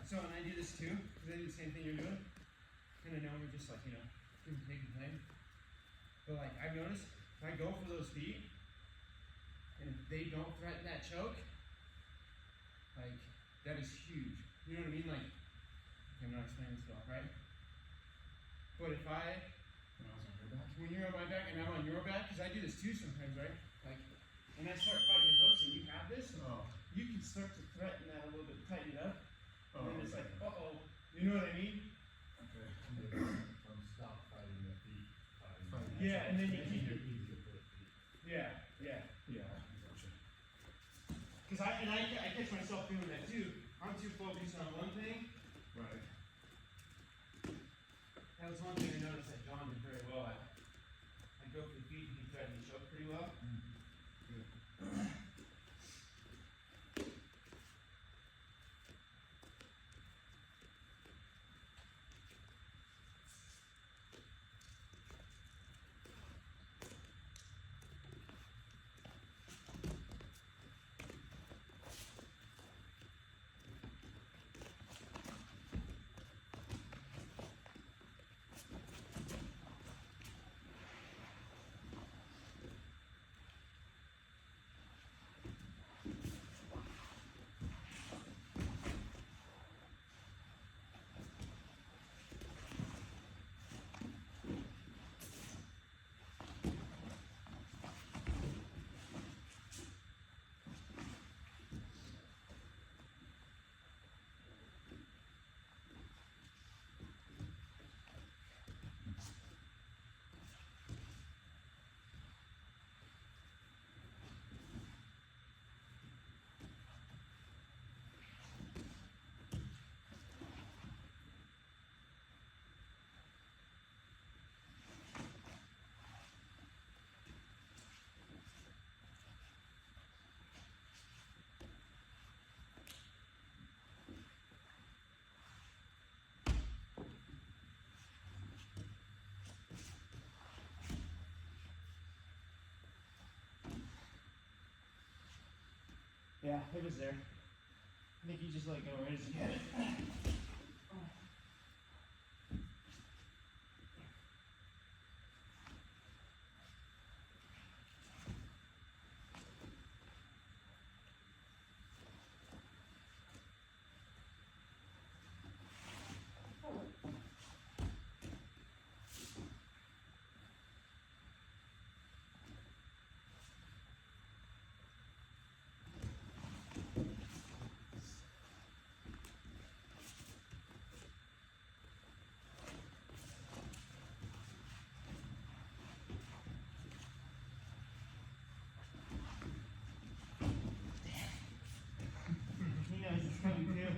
So, and I do this too, because I do the same thing you're doing. Kind of know we're just like, give and take and play. But like, I've noticed, if I go for those feet, and if they don't threaten that choke, like, that is huge. You know what I mean? Like, I'm not explaining this well, right? But if when I was on your back? when you're on my back and I'm on your back, because I do this too sometimes, right? Like, when I start fighting the hooks and you have this, you can start to threaten that a little bit, tighten it up. And then it's like, uh-oh. You know what I mean? Okay. From stop fighting the feet. Yeah, and then you keep your easy to put feet. Yeah. Gotcha. Because I catch myself doing that too. I'm too focused on one thing. Right. That was one thing I noticed that John did very well at. I'd go for the feet and he threatened the choke pretty well. Good. Yeah, it was there. I think he just let go right as he had it. He knows it's coming too.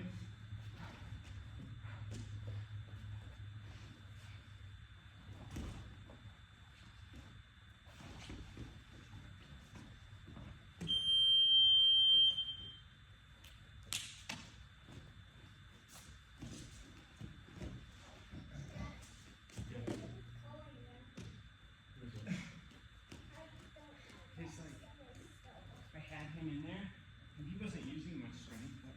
It's like, I had him in there, and he wasn't using much strength, but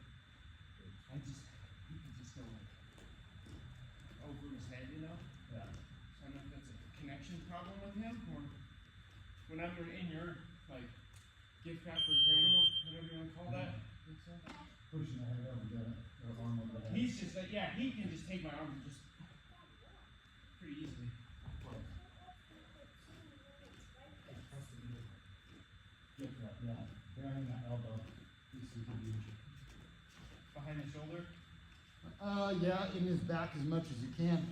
he could just go like over his head, Yeah. So I don't know if that's a connection problem with him, or when I'm in your, like, gift wrap or cradle, whatever you want to call that. Pushing the head over the arm over the head. He's just like, yeah, he can just take my arm and just pretty easily. Gift wrap, yeah. Bearing that elbow. This is huge. Behind the shoulder. Yeah, in his back as much as you can.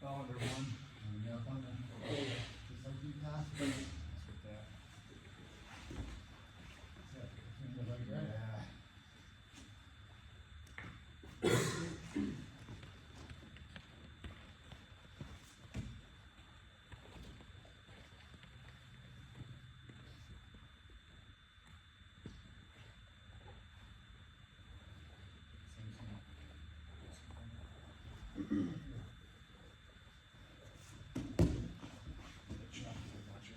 All under one. And you're up on the, just like you passed. Let's get that. Yeah, between the leg, right? Yeah. Same thing. Get shot, I got you.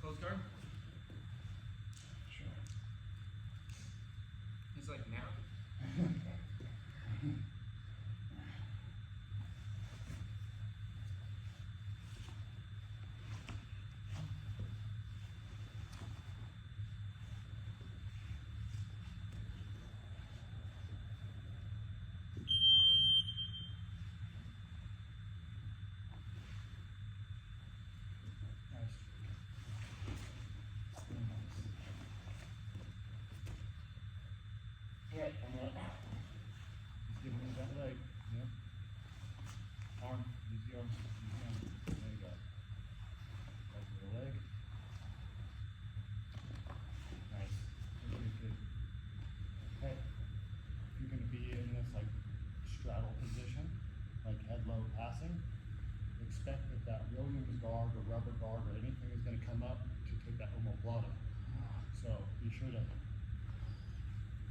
Close guard. Sure. He's like now. Nice. Very nice. Yeah, and then, He's giving me that leg. Yep. Arm. Use the arm. Use the arm. There you go. Over the leg. Nice. Good, good, good. Hey, if you're gonna be in this like straddle position, like head low passing, expect that that Williams guard or rubber guard or anything is gonna come up to take that omoplata. So be sure to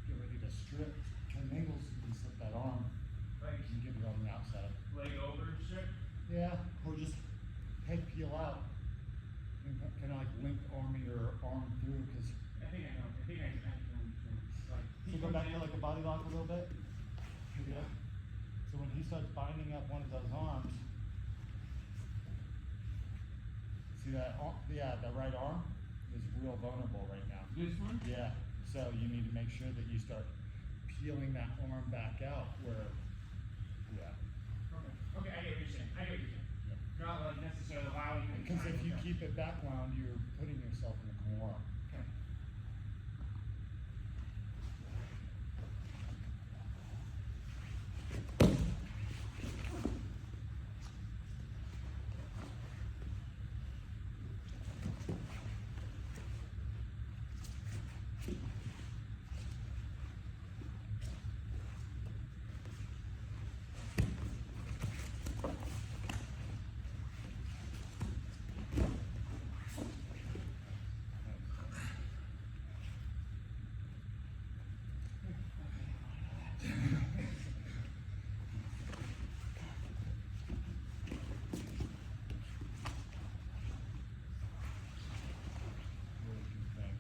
get ready to strip. Ken Mingles, you can slip that arm. Like You can get it on the outside. leg over, strip. Yeah, or just head peel out. And kind of like link arm your arm through, because I think I know. I think I can. Like so go back to like a body lock a little bit. Yeah. So when he starts binding up one of those arms, see that? Yeah, the right arm is real vulnerable right now. This one. Yeah. So you need to make sure that you start peeling that arm back out where, yeah. Okay. Okay, I get what you're saying. I get what you're saying. Not like necessarily allowing him to Because if try you and- keep it back wound, you're putting yourself in a corner. Okay. Really good thing.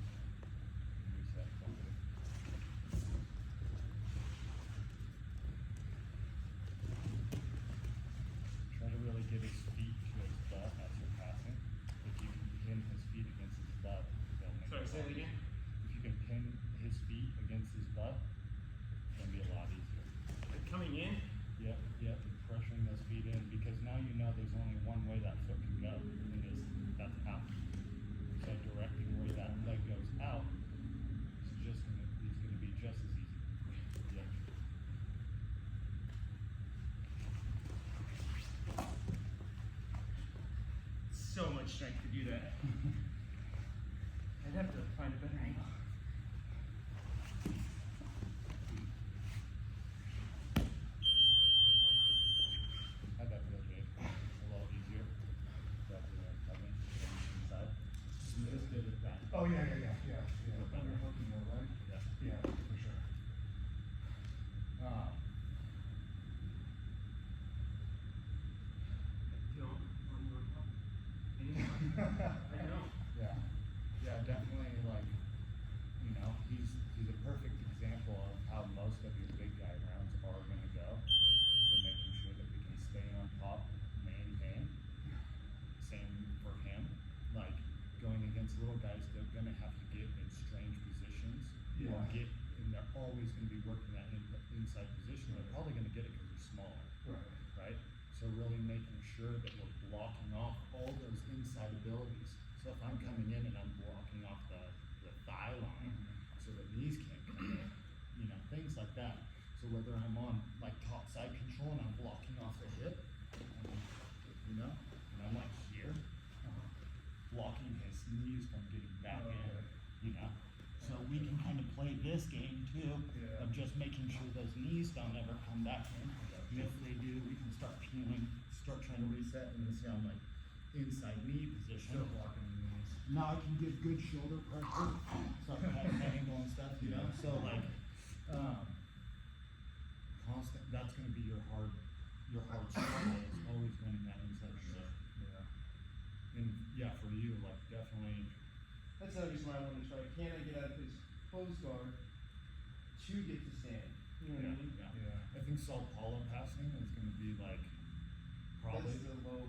Reset something. Try to really get his feet to his butt as you're passing. If you can pin his feet against his butt, they'll make Sorry, it say a it lot again. easier. If you can pin his feet against his butt, it's gonna be a lot easier. Like coming in. Yep, yep, pressuring those feet in, because now you know there's only one way that foot can go, and that's out. So directing where that leg goes out is gonna be just as easy. Yep. So much strength to do that. And I'd have to find a better angle. How'd that feel, Jake? A little easier? That's coming inside. Just did it that. Oh, yeah. Underhooking though, right? Yeah. Yeah, for sure. I know. Yeah. Yeah, definitely, like, you know, he's a perfect example of how most of your big guy rounds are gonna go. So making sure that we can stay on top, maintain. Same for him, like going against little guys, they're gonna have to get in strange positions. Or Yeah. get, and they're always gonna be working that inside position, they're probably gonna get it because they're smaller. Right. Right? So really making sure that we're blocking off all those inside abilities. So if I'm coming in and I'm blocking off the thigh line, so the knees can't come in, you know, things like that. So whether I'm on like top side control and I'm blocking off the hip, you know, and I'm like here, blocking his knees from getting back in, you know. So we can kind of play this game too, Yeah. of just making sure those knees don't ever come back in. And if they do, we can start peeling, start trying to reset, and see I'm like inside knee position. Still blocking the knees. Now I can give good shoulder pressure, start cutting angle and stuff, you know. So like, constant. That's going to be your hard struggle is always winning that inside position. Yeah. And yeah, for you, like definitely. That's another reason why I want to try. Can I get out of his closed guard to get to stand? You know what I mean? Yeah. I think Sao Paulo passing is going to be like probably. That's the low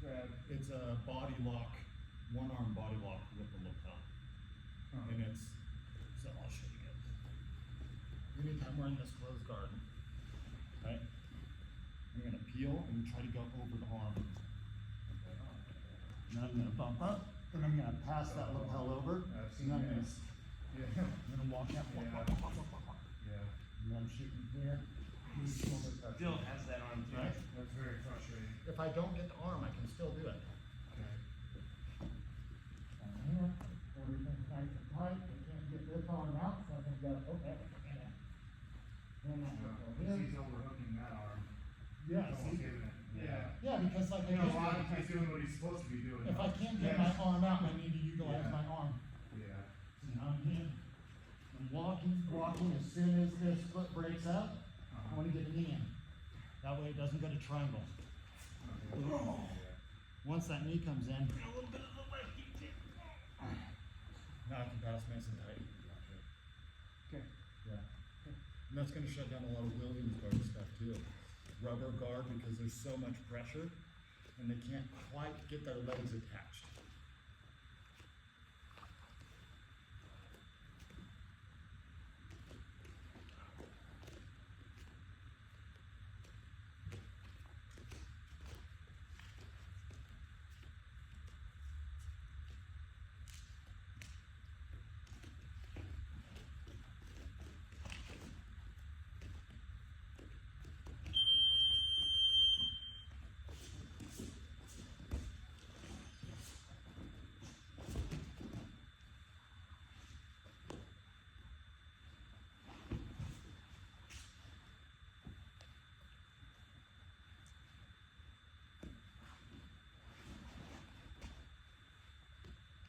grab. It's a body lock, one arm body lock with the lapel. And it's, so I'll show you guys. Anytime we're in this closed guard, right? I'm gonna peel and try to go over the arm. And then I'm gonna bump up, and I'm gonna pass that lapel over. I've And seen I'm that. gonna, Yeah. I'm gonna walk out. Yeah. And then I'm shooting here. Shoulder touch. Still has that arm too. Right? That's very frustrating. If I don't get the arm, I can still do it. Okay. Here, everything's nice and tight, I can't get this arm out, so I'm gonna go, okay. Then I Yeah. go Because here. he's overhooking that arm. Yeah, He's almost see? giving it. Yeah. Yeah, because like You know, a lot of I he's doing what he's supposed to be doing. if I can't get my arm out, I need to utilize Yeah. my arm. Yeah. And I'm here, I'm walking, as soon as this foot breaks up, I wanna get a knee in. That way it doesn't go to triangle. Okay. Yeah. Once that knee comes in, a little bit of the leg kicks in. Now I can pass nice and tight. Okay. Yeah. And that's gonna shut down a lot of Williams guard stuff too. Rubber guard because there's so much pressure and they can't quite get their legs attached.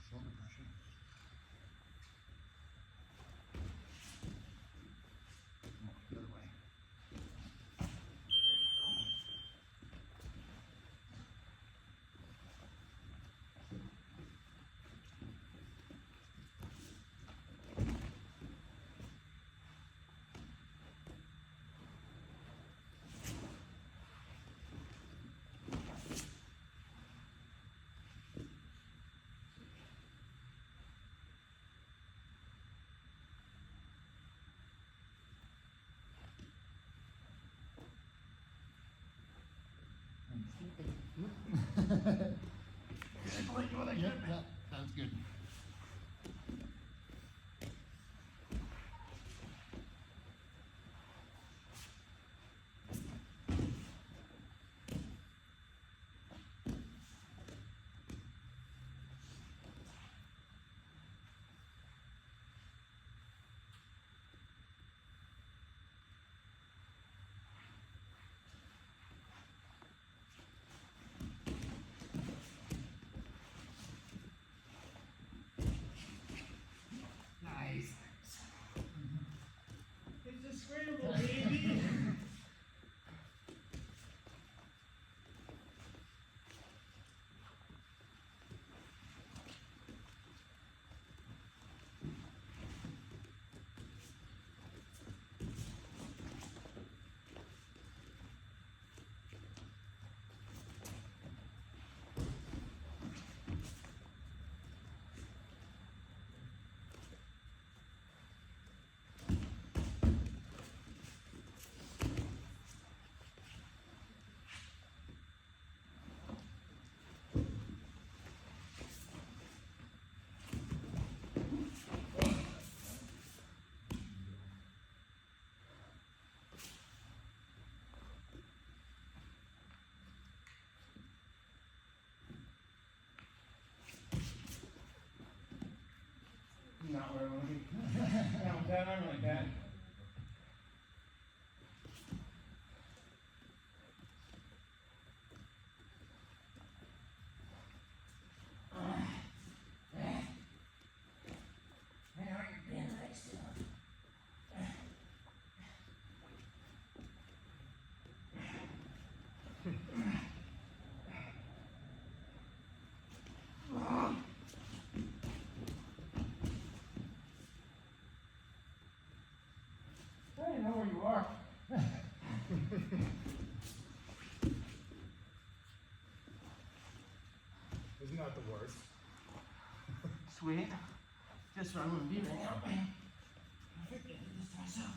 Shoulder pressure. Oh, the other way. Yep, that's good. not the worst. Sweet. Just where I'm gonna be right now. Perfect. Yeah, do this to myself.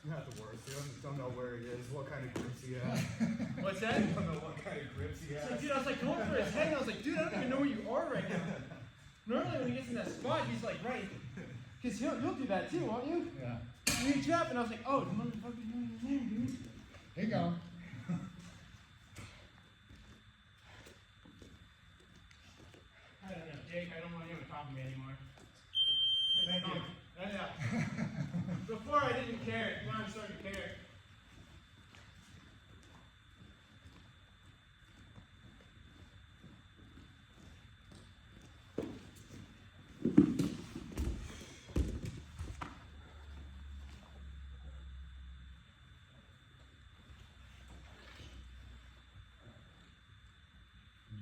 Not the worst. You don't know where he is, what kind of grips he has. What's that? You don't know what kind of grips he So, has. dude, I was like going for his head, and I was like, dude, I don't even know where you are right now. Normally, when he gets in that spot, he's like, right. Because you'll do that too, won't you? Yeah. You reach up, and I was like, oh, the motherfucker's doing his name, dude. Here you go. I don't know, Jake, I don't want anyone talking to me anymore. Thank you. Yeah. Before I didn't care, now I'm starting to care.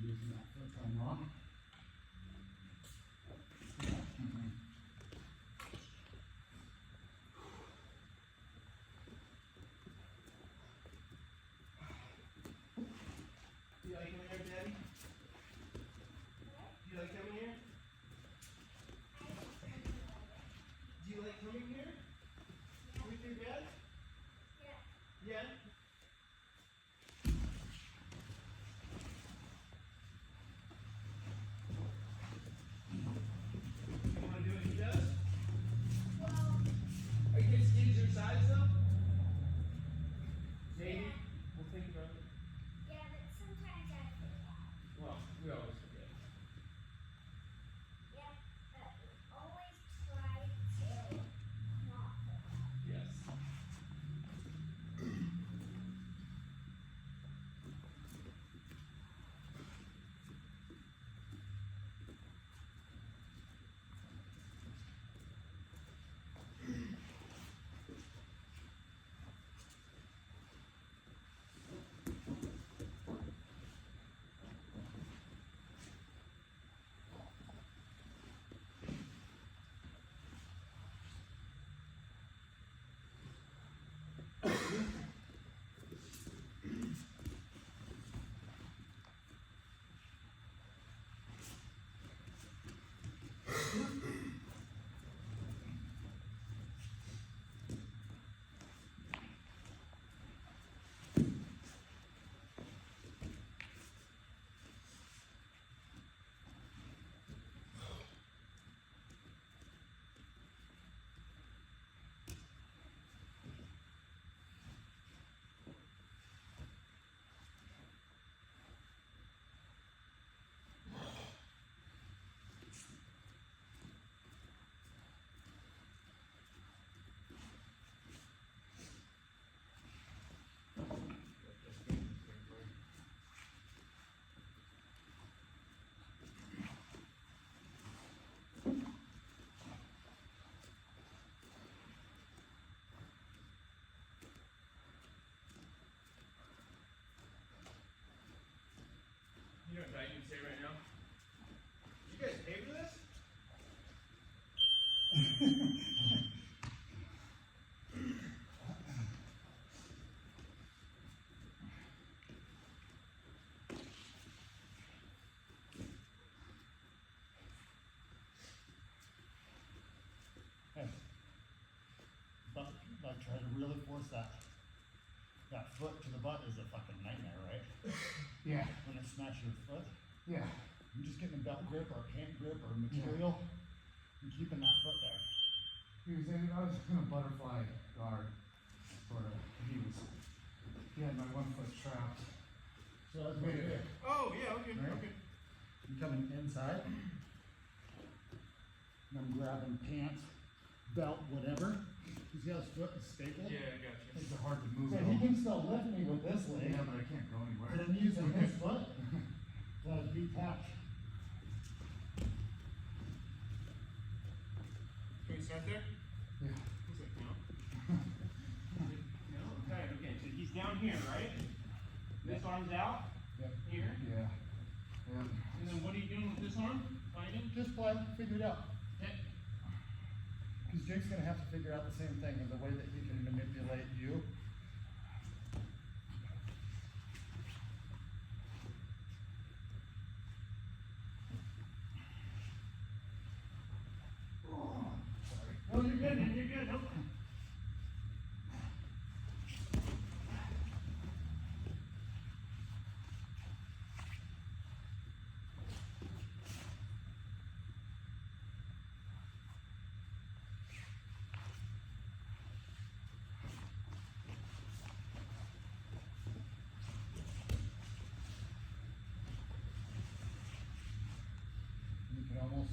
Using that foot to unlock. Do you like coming here, Daddy? Do you like coming here? Do you like coming here? With your dad? Yeah. Yeah? You wanna do what he does? Are you kids your size though? Maybe. We'll think about it. Well, we always forget. Yes. You know what I can say right now? Did you guys pay for this? Hey. But like try to really force that foot to the butt is a fucking nightmare, right? Yeah. When it smash your foot. Yeah. I'm just getting a belt grip or a hand grip or material and keeping that foot there. I was in a butterfly guard, sort of. He had my 1 foot trapped. So that's what it is. Oh, yeah, okay, Right? okay. I'm coming inside. And I'm grabbing pants, belt, whatever. You see how his foot is stapled? Yeah, I got you. Things are hard to move. So he can still lift me with this leg. Yeah, but I can't go anywhere. But I'm using his foot to detach. Can we start there? Yeah. He's like, no. No? Okay, so he's down here, right? This arm's out? Yep. Here? Yeah. Yeah. And then what are you doing with this arm? Fighting? Just play, figure it out. Okay. Because Jake's gonna have to figure out the same thing in the way that he can manipulate you. Oh, you're good, man, you're good. Nope. You can almost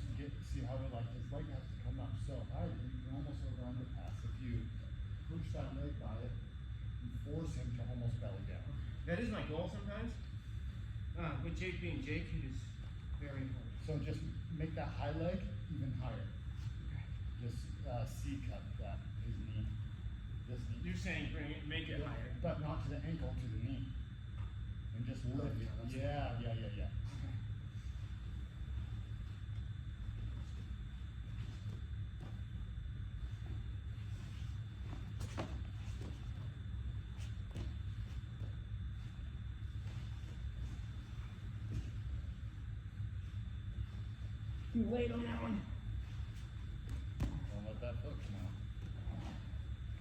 see how it, like, his leg has to come up so high that you can almost over underpass if you push that leg by it and force him to almost belly down. That is my goal sometimes. With Jake being Jake, it is very important. So just make that high leg even higher. Just C-cup that, his knee, this knee. You're saying bring it, make it higher. But not to the ankle, to the knee. And just lift it. Yeah. You wait on that one. Don't let that foot come out.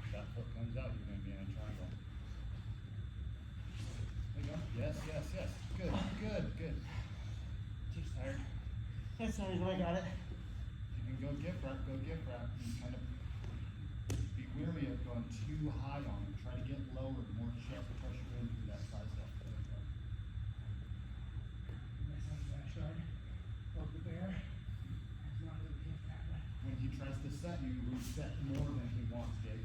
If that foot comes out, you're gonna be in a triangle. There you go. Yes. Good. Jake's tired. That's the only reason I got it. You can go gift wrap. And kind of be weary of going too high on him. Try to get lower, more chest pressure into that side step. There you go. My son's backyard of the bear has not really hit that way. When he tries to set you, reset more than he wants, Jake.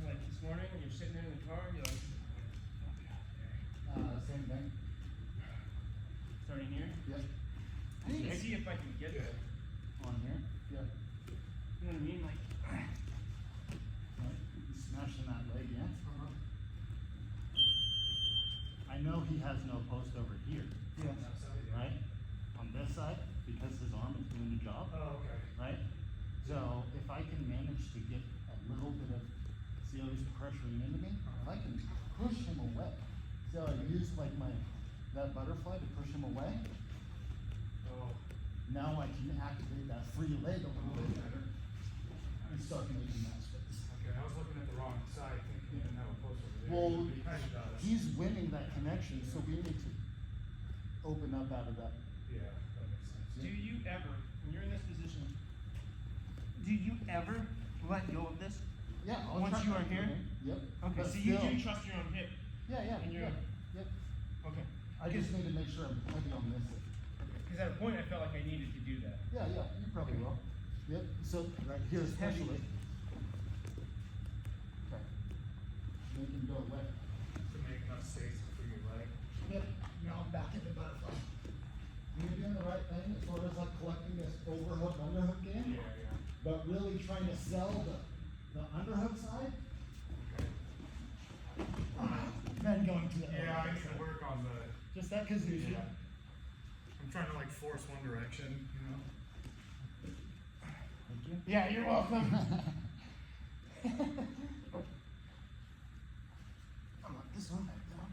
Like this morning when you're sitting there in the car, you're like, Same thing. starting here. Yep. I need to see if I can get it. On here. Yep. You know what I mean? Like, Right. Smashing that leg in. I know he has no post over here, yeah. right? On this side, because his arm is doing the job, Oh, okay. right? So if I can manage to get a little bit of, see how he's pressuring into me? If I can push him away, see how I use like that butterfly to push him away? Oh. Now I can activate that free leg a little bit better and start making that space. Okay, I was looking at the wrong side, thinking he didn't have a post over there. Well, He kind of does. he's winning that connection, so we need to open up out of that. Yeah, that makes sense. Do you ever, when you're in this position, do you ever let go of this? Yeah. Once you are here? Yep. Okay, But so you still- do trust your own hip. Yeah, and you're- yep. Okay. I just need to make sure I'm heavy on this. Because at a point I felt like I needed to do that. Yeah, you probably will. Yep, so right here especially. Okay. Make him go left. To make enough space for your leg. Yep, now I'm back in the butterfly. You're doing the right thing as far as like collecting this overhook, underhook in, Yeah. but really trying to sell the underhook side. Okay. Then going to the Yeah, I overhook need to side. work on the, Just that, cause you yeah. I'm trying to like force one direction, you know? Thank you. Yeah, you're welcome. I want this one back down.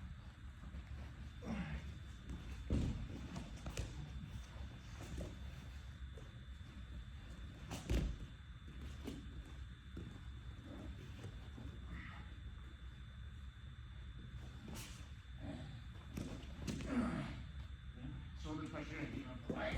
Shoulder pressure and you know, right.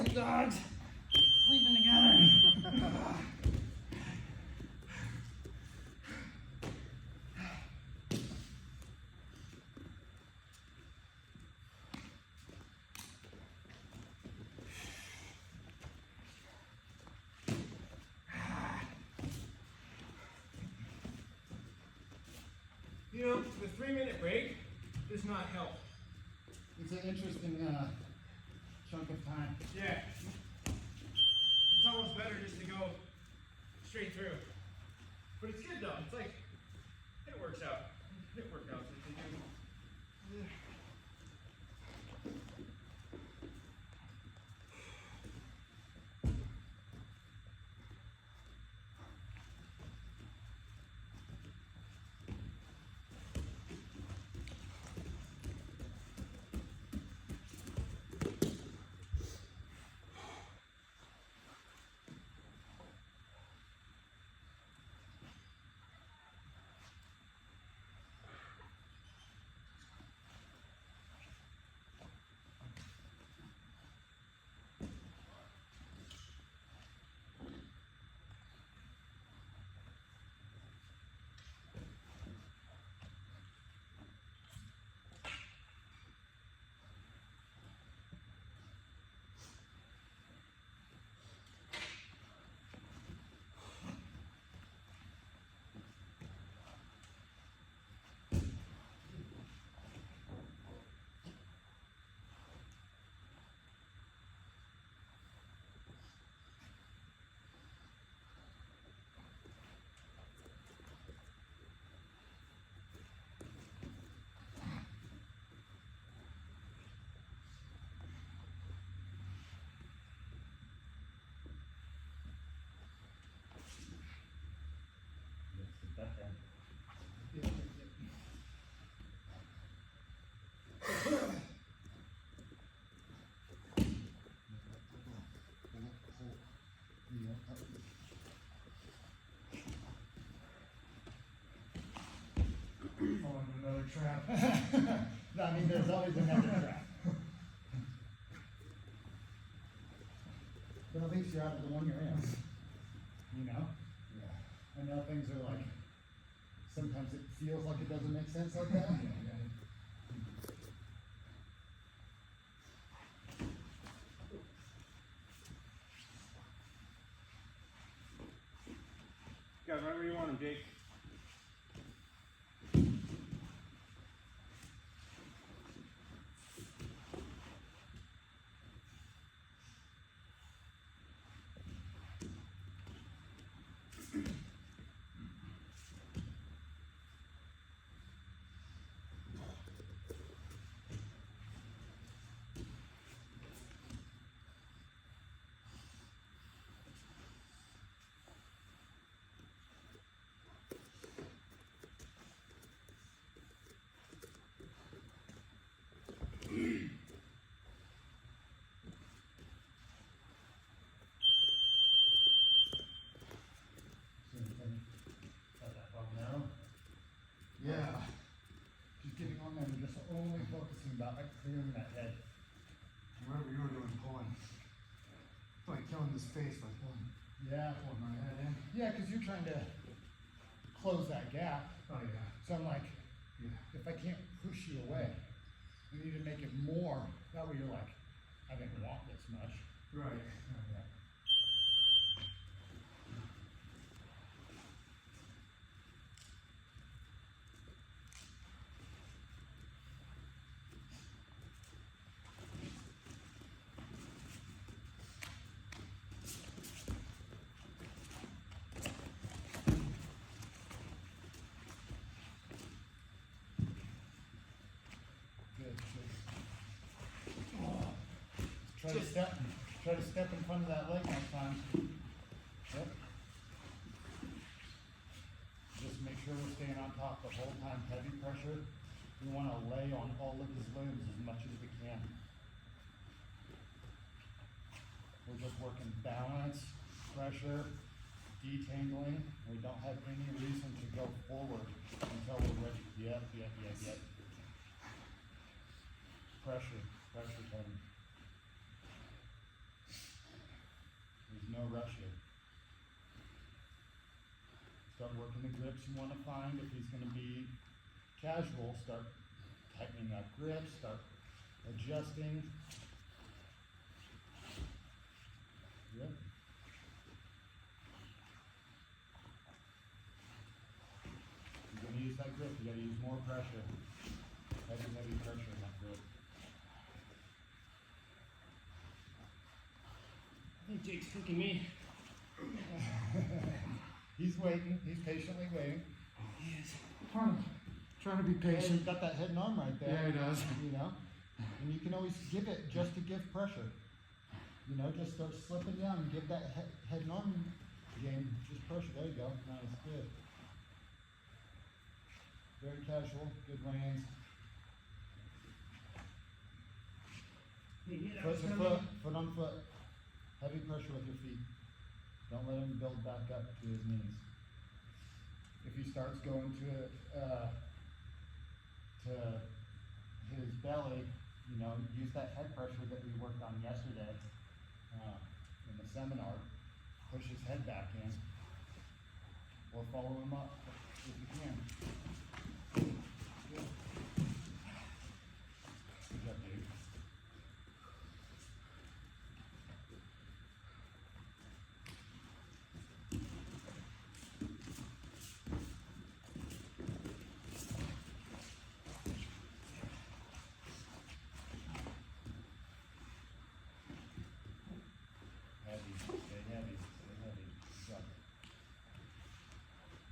two dogs sleeping together. You know, the 3-minute break does not help. It's an interesting chunk of time. Yeah. It's almost better just to go straight through. But it's good though. It's like, it works out. It works out. If they do. Fall into another trap. I mean, there's always another trap. But at least you're out of the one you're in. You know? Yeah. I know things are like, sometimes it feels like it doesn't make sense like that. Guys, whenever you want them, Jake. Yeah. Just getting on there and just only focusing about like clearing that head. Whatever you were doing, pulling. Like killing this face by pulling. Yeah. Pulling my head in. Yeah, because you're trying to close that gap. Oh yeah. So I'm like, Yeah. if I can't push you away, I need to make it more. That way you're like, I didn't want this much. Right. Yeah. Good, good. Try to step in front of that leg next time. Yep. Just make sure we're staying on top the whole time. Heavy pressure. We want to lay on all of his limbs as much as we can. We're just working balance, pressure, detangling. We don't have any reason to go forward until we're ready. Yep. Pressure, Tony. no rush here. Start working the grips you want to find. If he's going to be casual, start tightening that grip, start adjusting. Yep. You're going to use that grip, you got to use more pressure. Heavy pressure in that grip. I think Jake's cooking me. He's waiting, he's patiently waiting. He is. Trying to be Yeah, patient. he's got that head and arm right there. Yeah, he does. You know? And you can always give it just to give pressure. You know, just start slipping down and give that head and arm game just pressure. There you go. Nice, good. Very casual, good reins. Hey, Foot to foot, foot on foot. Heavy pressure with your feet. Don't let him build back up to his knees. If he starts going to his belly, you know, use that head pressure that we worked on yesterday in the seminar. Push his head back in, or follow him up if you can. Good. Good job, dude. Heavy, stay heavy, stay heavy. Good job.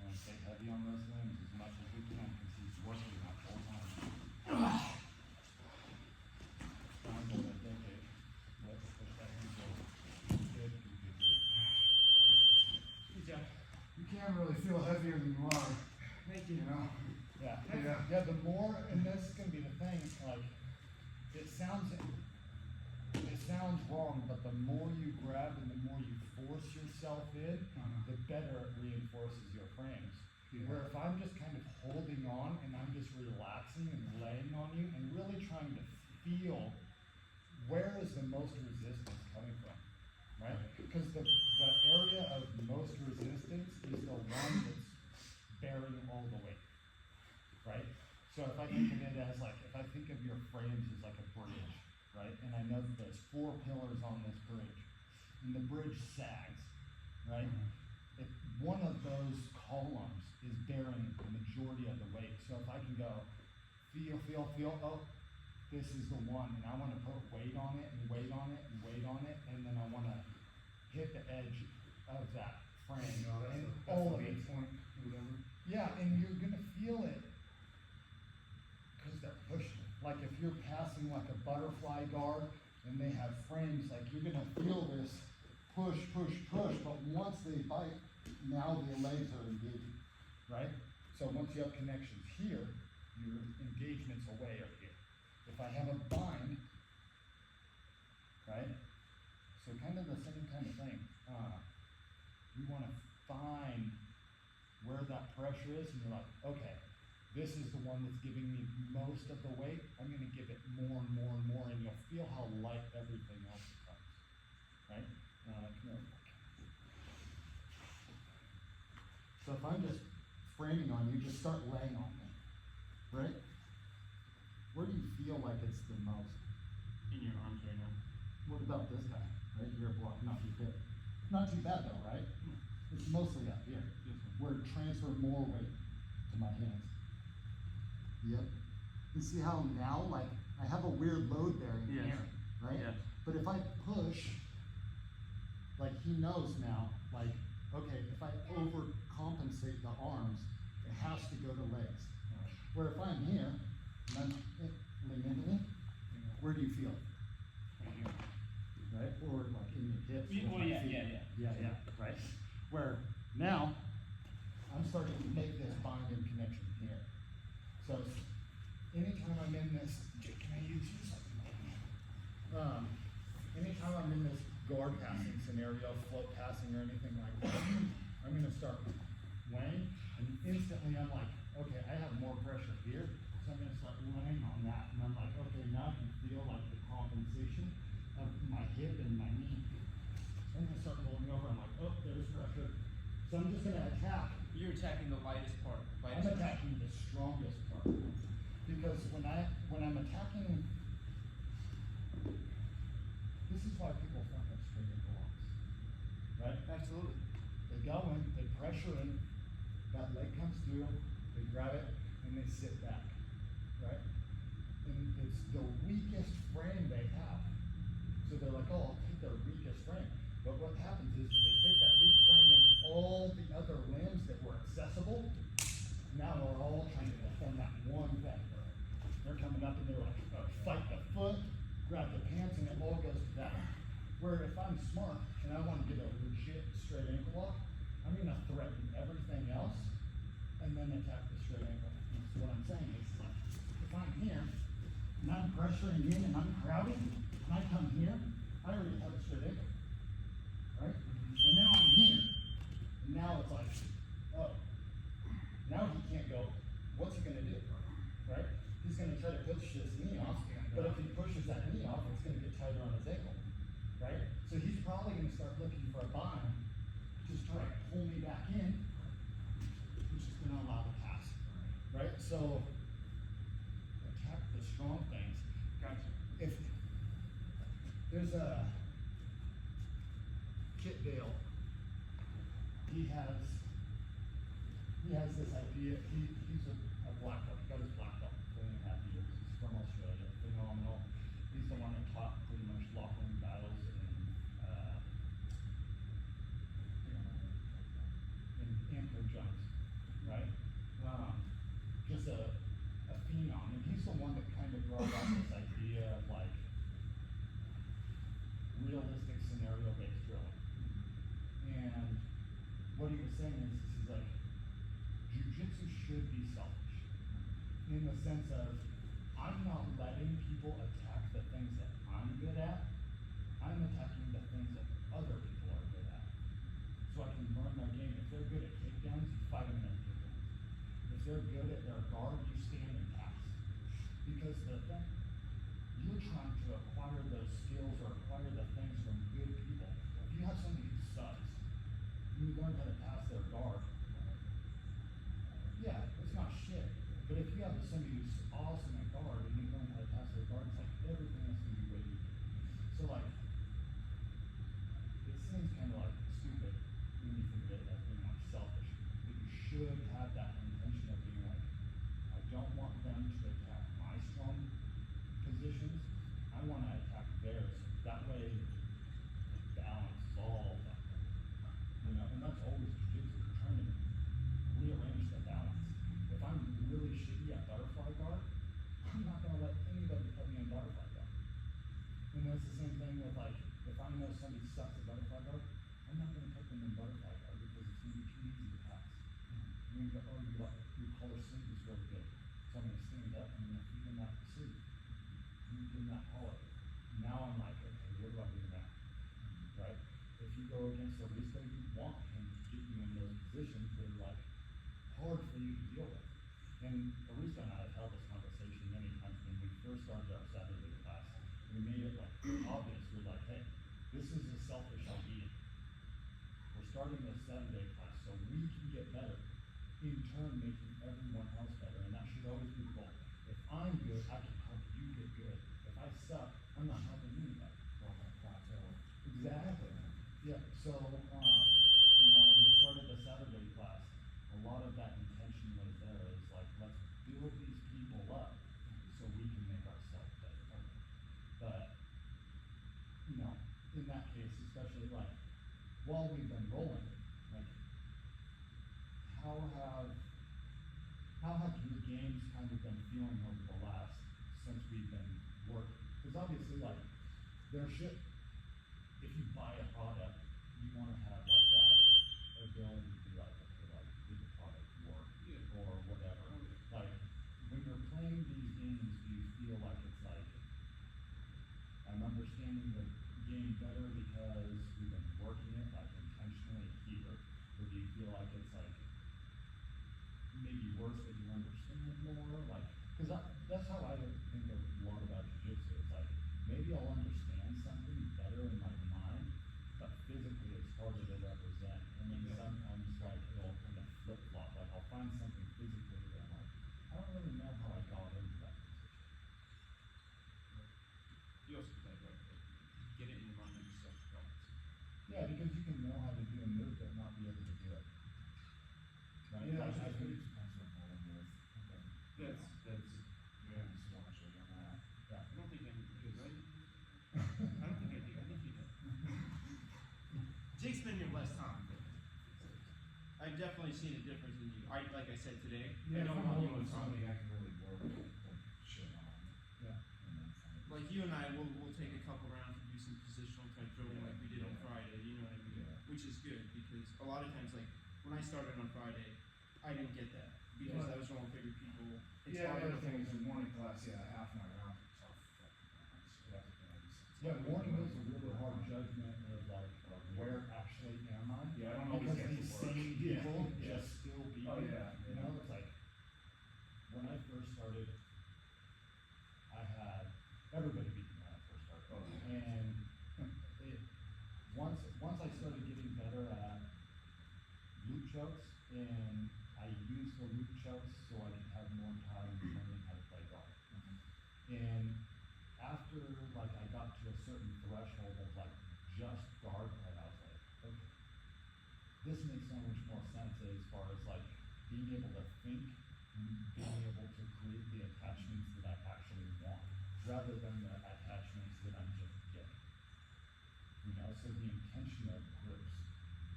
And stay heavy on those limbs as much as we can because he's working that whole time. Sounds like a decade. Let's push that in forward. Good, good, good, good. Good job. You can't really feel heavier than you are, Thank you you. know? Yeah, Yeah. yeah, the more, and this is gonna be the thing, like, it sounds wrong, but the more you grab and the more you force yourself in, the better it reinforces your frames. Yeah. Where if I'm just kind of holding on and I'm just relaxing and laying on you and really trying to feel where is the most resistance coming from, right? Because the area of most resistance is the one that's bearing all the weight, right? So if I think of it as like, if I think of your frames as like a bridge, right? And I know that there's 4 pillars on this bridge, and the bridge sags, right? If one of those columns is bearing the majority of the weight, so if I can go, feel, oh, this is the one, and I want to put weight on it, and weight on it, and weight on it, and then I want to hit the edge of that frame, and all of it. Point, whatever. Yeah, and you're gonna feel it because they're pushing. Like if you're passing like a butterfly guard and they have frames, like you're gonna feel this push, but once they bite, now the legs are engaging, right? So once you have connections here, your engagement's away or here. If I have a bind, right? So kind of the same kind of thing. We wanna find where that pressure is, and you're like, okay, this is the one that's giving me most of the weight. I'm going to give it more and more and more, and you'll feel how light everything else becomes, right? Come here. So if I'm just framing on you, just start laying on me, right? Where do you feel like it's the most? In your arms right now. What about this guy, right? You're blocking off your hip. Not too bad though, right? It's mostly up here. Where it transfer more weight to my hands. Yep. You see how now, like, I have a weird load bearing Yes. here, right? Yes. But if I push, like he knows now, like, okay, if I overcompensate the arms, it has to go to legs. Where if I'm here, and I'm lean into me, where do you feel it? Right? Or like in your hips. with Well, my yeah, feet. Yeah, right? Where now, I'm starting to make this binding connection here. So, anytime I'm in this, Jake, can I use you? Anytime I'm in this guard passing scenario, float passing or anything like that, I'm gonna start weighing, and instantly I'm like, okay, I have more pressure here, so I'm gonna start laying on that, and I'm like, okay, now I can feel like the compensation of my hip and my knee. So I'm gonna start rolling over So I'm just gonna attack. You're attacking the lightest part. I'm attacking the strongest part. Because when I'm attacking, this is why people fuck up straight ankle locks. Right? Absolutely. They go in, they pressure in, that leg comes through, they grab it, and they sit back. Right? And it's the weakest frame they have. So they're like, oh, I'll take their weakest frame. But what happens is they take that weak frame and all the other limbs that were accessible, now are all trying to defend that one thing. They're coming up and they're like, fight the foot, grab the pants, and it all goes to that. Where if I'm smart and I want to get a legit straight ankle lock, I'm going to threaten everything else and then attack the straight ankle. And so what I'm saying is, like, if I'm here and I'm pressuring in and I'm crowding, and I come here, I already have a straight ankle. Right? And now I'm here, and now it's like, oh, now he can't go. What's he going to do? Right? He's going to try to push his knee off, but if he pushes that knee off, it's going to get tighter on his ankle. Right? So he's probably going to start looking for a bind, just try to pull me back in, which is going to allow the pass. Right? So attack the strong things. Gotcha. If there's a Chip Dale, he has this idea. He's a black belt. He got his black belt for 3.5 years. He's from Australia. Phenomenal. He's the one that taught pretty much lock-in battles in Anthony Jones, right? Just a phenom, and he's the one that kind of brought out this idea of like realistic scenario-based drilling. And what he was saying is he's like, jiu-jitsu should be selfish. In the sense of, I'm not letting people attack the things that I'm good at, I'm attacking the things that other people are good at. So I can learn their game. If they're good at takedowns, you fight them in takedowns. If they're good at their guard, you stand and pass. Because you're trying to acquire those skills or acquire the things from good people. If you have somebody who sucks, and you learn how to pass their guard, yeah, it's not shit. But if you have somebody who's awesome at guard and you learn how to pass their guard, it's like everything else can be way easier. So like, it seems kind of like stupid when you think of it as being like selfish, but you should have that intention of being like, I don't want them to attack my strong positions, I want to attack theirs. That way, balance is all that. You know, and that's always jiu-jitsu. You're trying to rearrange the balance. If I'm really shitty at butterfly guard, I'm not going to let anybody put me in butterfly guard. And that's the same thing with like, if I know somebody sucks at butterfly guard, I'm not going to put them in butterfly guard because it's going to be too easy to pass. You're going to go, oh, your collar sleeve is really good. So I'm going to stand up and I'm going to feed them that sleeve. I'm going to give them that collar. Now I'm like, okay, what do I do now? Right? If you go against the Aristo, you want him to get you in those positions that are like hard for you to deal with. And Aristo and I have held this conversation many times when we first started our Saturday class. We made it like obvious. We're like, hey, this is a selfish idea. We're starting this Saturday class so we can get better, in turn making everyone else better. And that should always be the goal. If I'm good, I can help you get good. If I suck, I'm not helping anybody. Exactly. Yeah. So, you know, when we started the Saturday class, a lot of that intention was there. It's like, let's build these people up so we can make ourselves better. But, you know, in that case, especially like, while we've been rolling, like, how have your games kind of been feeling over the last, since we've been working? Because obviously, like, there should, if you buy a product, you want to have like that ability to be like, okay, like, did the product work? Yeah. Or whatever. Like, when you're playing these games, do you feel like it's like, I'm understanding the game better because we've been working it like intentionally here? Or do you feel like it's like, maybe worse that you understand it more? Like, because that's how I think a lot about jiu-jitsu. It's like, maybe I'll understand something because you can know how to do a move but not be able to do it. Right? Yeah, Like, I I think think, that's what bowling is. Okay. That's, Yeah, just watching on that. yeah. I don't think I do, right? I don't think I do, I think you do. Jake's been here less time. I've definitely seen a difference in you. Like I said today, I Yeah, if don't I'm want you holding on something. somebody, I can really work like shit on. Yeah. And then find. Like you and I, we'll take a couple rounds and do some positional type drilling like we did on Friday, you know what I mean? Yeah. Which is good, because a lot of times, like, when I started on Friday, I didn't get that, because I was rolling bigger people. It's Yeah, harder the other to thing is hold. in morning class, yeah, half my rounds are tough fucking rounds. Yeah. It's Yeah, like morning when is a you really work hard on it. judgment of like, where actually am I? Yeah, I don't always Because get to these work. same Yeah, people yeah. just still be Oh, here. yeah, You yeah. know, it's like, when I first started, I had, everybody beat me when I first started. Oh, yeah. And it, once I started getting better at loop chokes, and I used the loop chokes so I could have more time learning how to play golf. And after like I got to a certain threshold of like just guard play, I was like, okay, this makes so much more sense as far as like being able to think and being able to create the attachments that I actually want, rather than the attachments that I'm just getting. You know, so the intention of grips.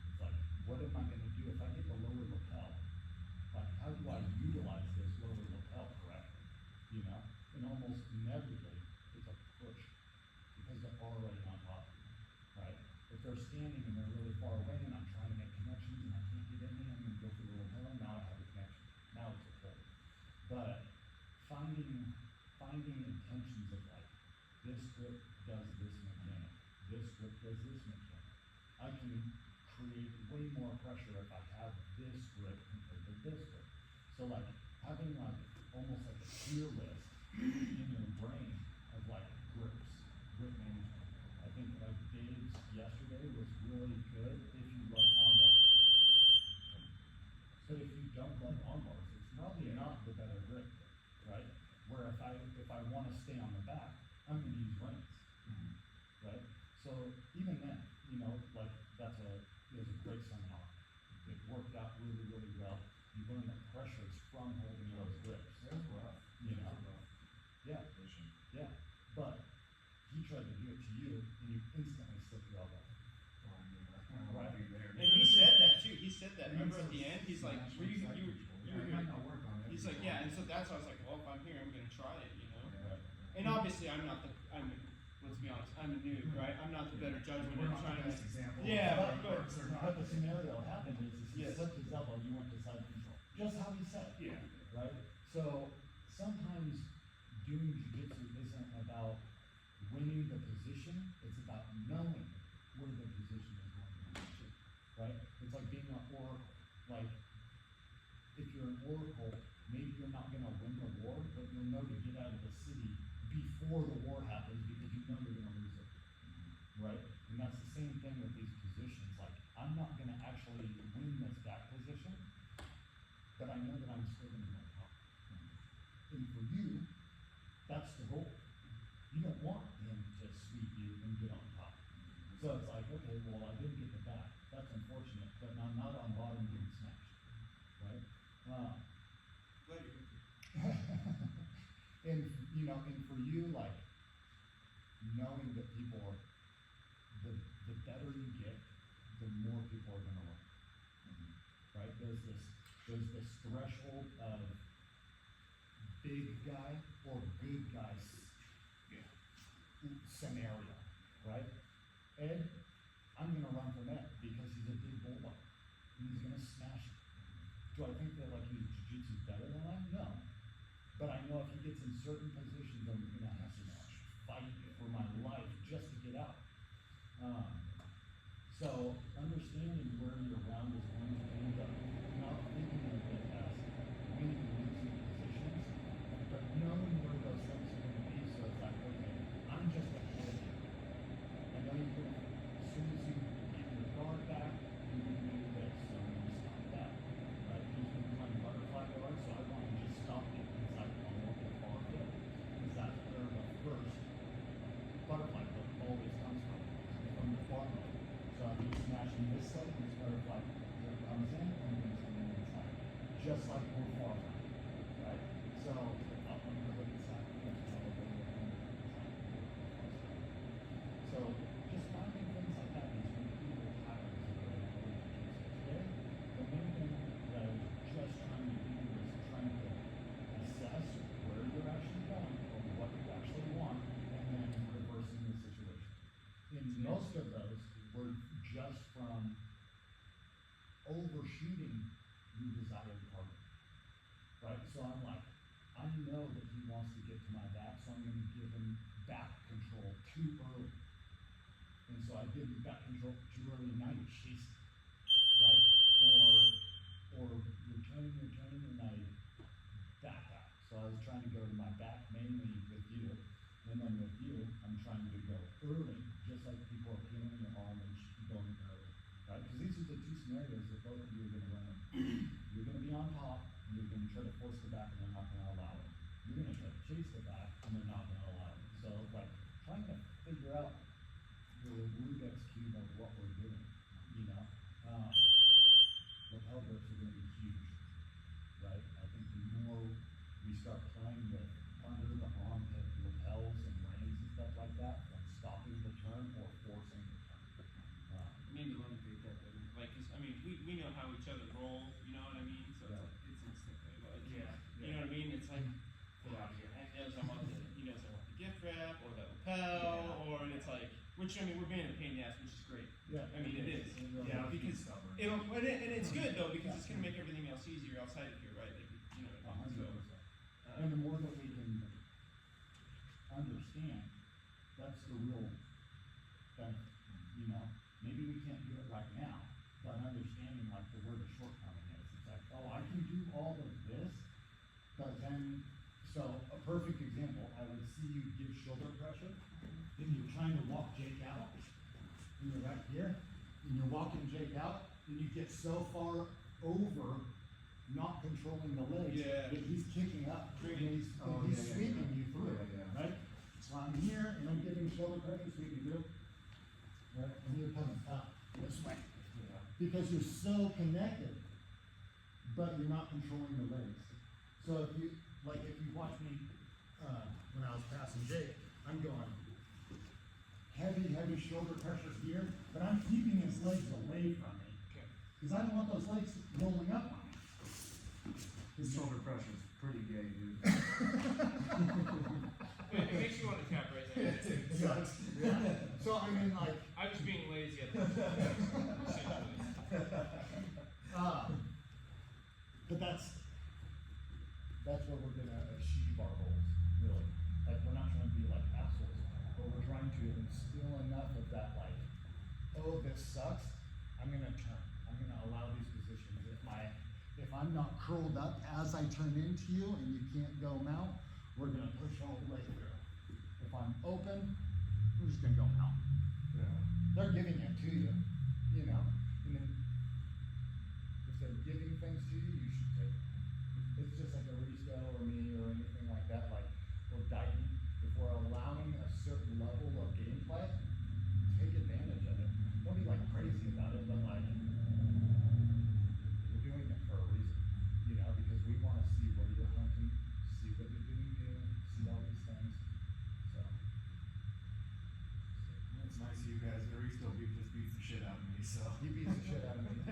It's like, what am I gonna do if I get the lower lapel? Like, how do I utilize this lower lapel correctly? You know, and almost inevitably, it's a push, because they're already on top of me, right? If they're standing and they're really far away and I'm trying to make connections and I can't get in there, I'm gonna go through the lapel, and now I have a connection. Now it's a pull. But finding intentions of like, this grip does this mechanic, this grip does this mechanic. I can create way more pressure if I have this grip compared to this grip. So like having like almost like a tier list in your brain of like grips, grip management. I think like Dave's yesterday was really good if you love arm bars. But if you don't love arm bars, it's probably not the better grip, right? Where if I want to stay on the back, I'm gonna use rings, right? So even then, you know, like it was a great seminar. It worked out really, really well. You learn the pressures from holding those grips. It was rough. You It know? was a rough Yeah, position. yeah. But he tried to do it to you, and you instantly slipped your elbow. Well, I mean, I don't Right. wanna be there. And he said that too, he said that, remember at the end, he's like, Smash were you my were it here? might not work on He's like, yeah, and so that's why I was like, well, if I'm here, I'm gonna try it, you know? Yeah. And obviously, let's be honest, I'm a noob, right? I'm not the better judge when We're I'm not trying the to. best example. Yeah, of but- what works or not. But the scenario happened is he Yes. slipped his elbow, you went to side control. Just how he said. Yeah. Right? So sometimes doing jujitsu isn't about winning the position, it's about knowing where the position is going to be. Right? It's like being an oracle. Like, if you're an oracle, maybe you're not gonna win the war, but you'll know to get out of the city before the war happens because you know you're gonna lose it. Right? And that's the same thing with these positions. Like, I'm not gonna actually win this back position, but I know that I'm still gonna be on top. And for you, that's the goal. You don't want him to sweep you and get on top. So it's like, okay, well, I didn't get the back. That's unfortunate, but I'm not on bottom getting smashed. Right? Glad you're here. And, you know, and for you, like, knowing that people are, the better you get, the more people are gonna learn. Right? There's this threshold of big guy or good guy scenario, right? Ed, I'm gonna run from Ed because he's a big bulldog and he's gonna smash it. Do I think that like his jiu-jitsu is better than mine? No. But I know if he gets in certain positions, I'm gonna have to fight for my life just to get out. So understanding where your round is going to end up, not thinking of it as winning and losing positions, but knowing where those things are gonna be, so it's like, okay, I'm just ahead of you. I know you're gonna, as soon as you get your guard back, you're gonna do this, so I'm gonna stop that. Right? He's gonna be playing butterfly guard, so I wanna just stop it inside the pommel with far field. Because that's where the first butterfly hook always comes from the far leg. So I need to know said, this butterfly comes in and moves on the inside, just like we're far from, right? So, up on the other side, that's probably what we're doing. So, just finding things like that, these repeatable patterns is a great way to do so. The main thing that I was just trying to do was trying to assess where you're actually going or what you actually want, and then reversing the situation. In most of those, were just from overshooting the desired target, right? So I'm like, I know that he wants to get to my back, so I'm going to give him back control too early. And so I give him back control too early, now you're chasing, right? Or you're turning, and I back out. So I was trying to go to my back mainly with you, and then with you, I'm trying to go early, just like people are peeling your arm and going early, right? Because these are the two scenarios that both of you are going to run in. You're going to be on top, and you're going to try to force the back, and they're not going to allow it. You're going to try to chase the back, and they're not going to allow it. So, like, trying to figure out the Rubik's Cube of what we're doing, you know? Lapel grips are going to be huge, right? I think the more we start playing with under the armpit lapels and reins and stuff like that, from stopping the turn or forcing the turn. Need to learn to create that, baby. Like, 'cause, I mean, we know how each other roll, you know what I mean? So Yeah. it's instantly, like, Yeah. you know what I mean? It's like, Get out of here. he knows I want the gift wrap or the lapel, or it's like, which, I mean, we're being a pain in the ass, which is great. Yeah. I mean, it is. Yeah, Because stubborn. and it's good though, because it's gonna make everything else easier outside of here, right? Like, you know what I mean? 100%. So, And the more that we can understand, that's the real benefit, you know? Maybe we can't do it right now, but understanding like where the shortcoming is. It's like, oh, I can do all of this, but then, so a perfect example, I would see you give shoulder pressure, then you're trying to walk Jake out, and you're right here, and you're walking Jake out, and you get so far over not controlling the legs Yeah. that he's kicking up, and he's, Oh, he's yeah, yeah, sweeping yeah. you through, Yeah, yeah. right? So I'm here, and I'm giving shoulder pressure, sweeping through, right? And you're coming up this way, Yeah. because you're so connected, but you're not controlling the legs. So if you watch me, when I was passing Jake, I'm going heavy shoulder pressure here, but I'm keeping his legs away from me. okay. Because I don't want those legs rolling up on me. His shoulder pressure is pretty gay, dude. It makes you want to tap right there. It sucks. Yeah. So I mean, like, I was being lazy at that time, essentially. but that's where we're gonna achieve our goals, really. Like, we're not trying to be like assholes, but we're trying to instill enough of that, like, oh, this sucks, I'm gonna turn. I'm gonna allow these positions. If I'm not curled up as I turn into you and you can't go mount, we're gonna push all the way through. If I'm open, we're just gonna go mount. Yeah. They're giving it to you, you know, and then if they're giving things to you, you should take it. It's just like Aristo or me or anything like that, like, or Dighton, if we're allowing a certain level of gameplay, take advantage of it. Don't be like crazy about it, but like, we're doing it for a reason, you know, because we wanna see where you're hunting, see what you're doing here, see all these things, so. It's nice you guys, Aristo just beats the shit out of me, so. He beats the shit out of me. He's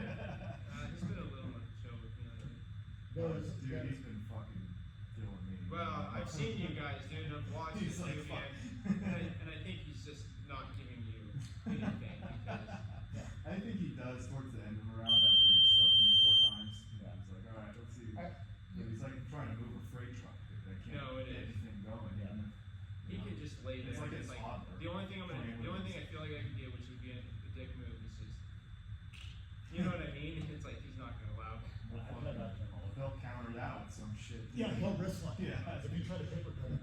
been a little on the show with me lately. Dude, he's been fucking killing me. Well, I've seen you guys, dude. I've watched He's you like, again, fuck. and I think he's just not giving you anything because I think he does towards the end of the round after he stuffed me 4 times. Yeah. He's like, alright, let's see. I- But he's like trying to move a freight truck, dude. I can't No, it get is. anything going. Yeah. he can just lay there. It's like his Like, toddler the only thing I feel like I can do, which would be a dick move, is just, you know what I mean? It's like he's not gonna allow. I tried that. They'll counter it out with some shit. Yeah, he'll wrist lock. Yeah. If you try to paper cut it.